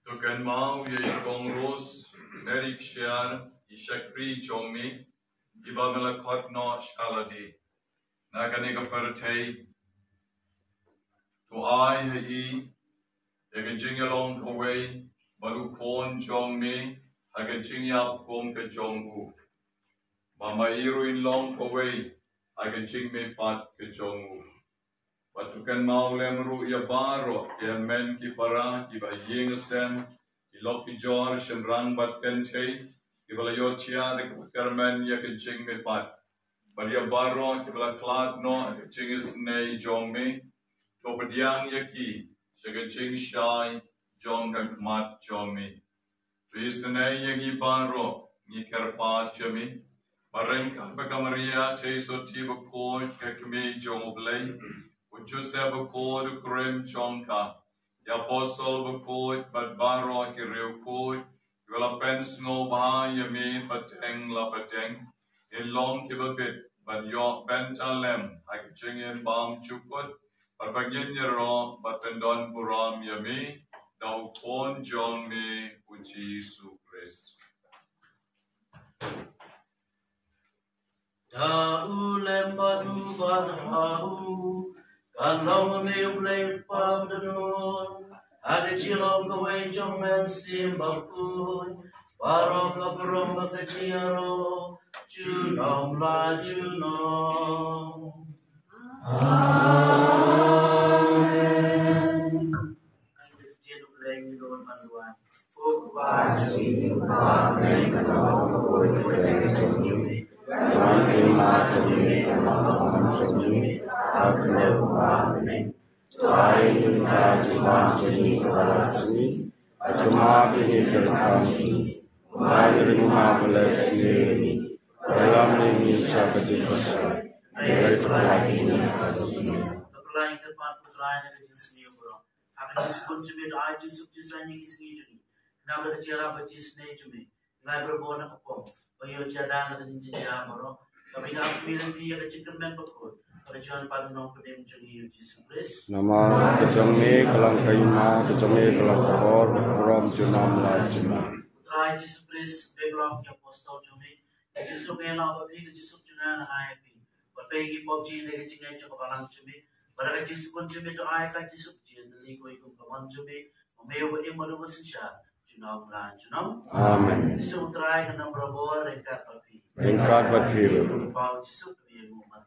Tukan mau ye gong ros merik shiar ishak pri chongmi iba mela khot no shaladi nakane ka pertei to ai hei ege jingalong kawei balu kon chongmi hage jingyap kom ke chongu mama iru in long kawei hage jingme pat ke chongu Patukan mau lemru ia baro ia men ki para ki ba yeng sen ki lok ki jor shen rang bat ken chei ki bala yo chia de kermen ya ke jing me pat ba ia baro ki bala klat no ke jing is nei jong me to pediang ya ki se ke jing shai jong kan kmat jong me Visane yang ibaro ni kerpa jami. Barengkah bagamaria teso tiba kod kekmi jomoblay. Ujuse bakod krem chonka. Ya posol bakod badbaro kireu kod. Wala pens ngo ba yami pateng la pateng. Ilong kibabit ban yok bentalem. Hak jingin bam chukut. Barbagin yero batendon puram yami. Dau pon jong mi uji sukres. Dau lembadu badau, kalau meulai pabdon, ada cilom kawai jomen simbakun, barok kaprom bakeciaro, junom la junom. Amen. Akan disebut cumi doa Yusuf Jisrani isni juni. Nama kecira bacis ne cumi. Ngai berbona kapom. Bayo ciada nak cincin jamoro. Kami dah pilih dia kecikar men bakul. Perjuangan pada nom kedem juni Yesus Kristus. Nama kecami kelang kaima kecami kelang kabor berom junam la junam. Putra Yesus Kristus beglong ke apostol jumi. Yesus kena babi Yesus juna na happy. Berpegi popji ne kecingnya cukup balang jumi. Barang Yesus pun jumi tu ayat Yesus jumi deli koi kum kaman jumi. Memeu imaru bersensya. Junam la junam. Amen. Yesus utrai kena berabor rengkat babi. Rengkat babi. Pau Yesus biar mumat.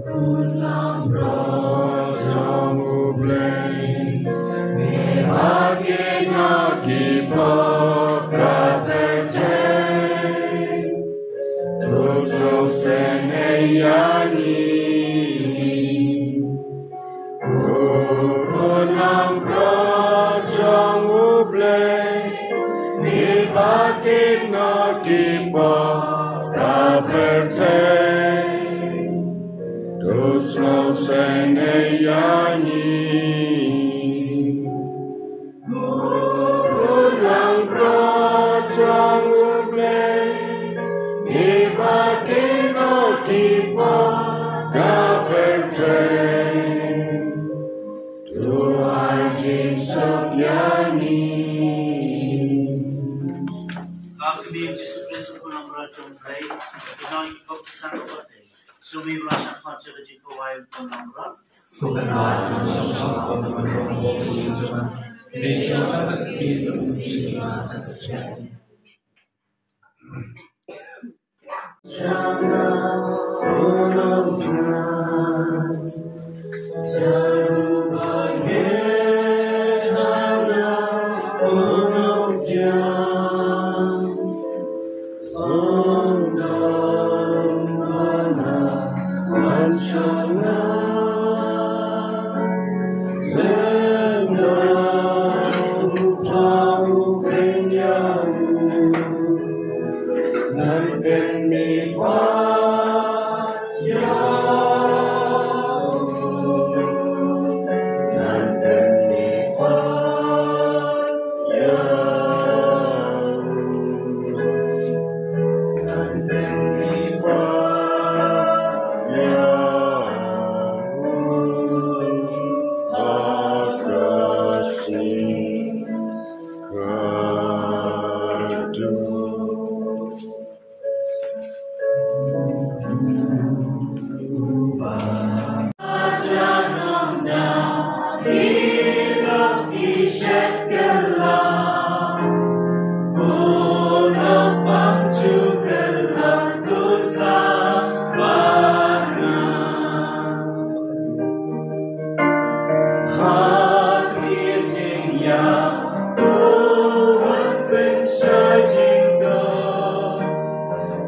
Kulang rojong ublay, mebagi nakipo kapercay, tuso seneyani. Kulang rojong ublay, mebagi nakipo kapercay. Dosa seneyani, kulang rojong ublay, ibaki no kipo kapercay. Tuhan Yesus yani. Kami Yesus Kristus kulang rojong ublay, kita ikut pesan kepada. Sumi berasa kerja jika wajib penamrak. Kebenaran syaitan berbohong jangan. Indonesia terkini musibah terjadi. Jangan pulang jangan, jangan bagaimana pulang jangan.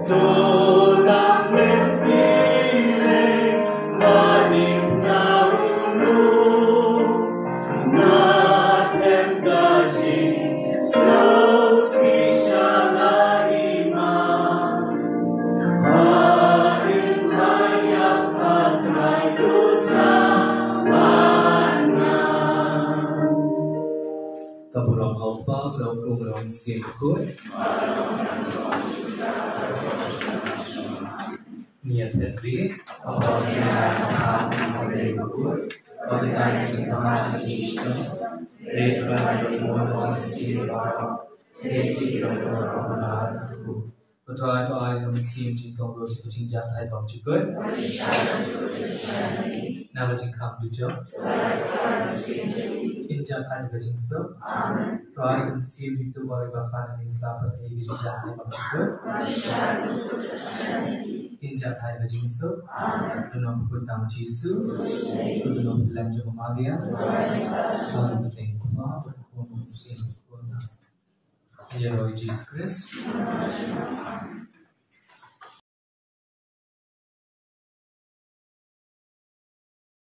Tulang mentile maning sim good. Niat negeri, Allah Betul itu ayat mesin jingkong dosi kucing jatai bang cikut. Nama jingkam tujuh. In jatai kucing sep. Ayat mesin itu boleh bahkan ini selamat dari kucing jatai bang cikut. In jatai kucing sep. Tunam kutang jisu. Tunam dalam jumpa magia. Tunam penting kuma berkumpul mesin kuna. Ya Lord Jesus Christ.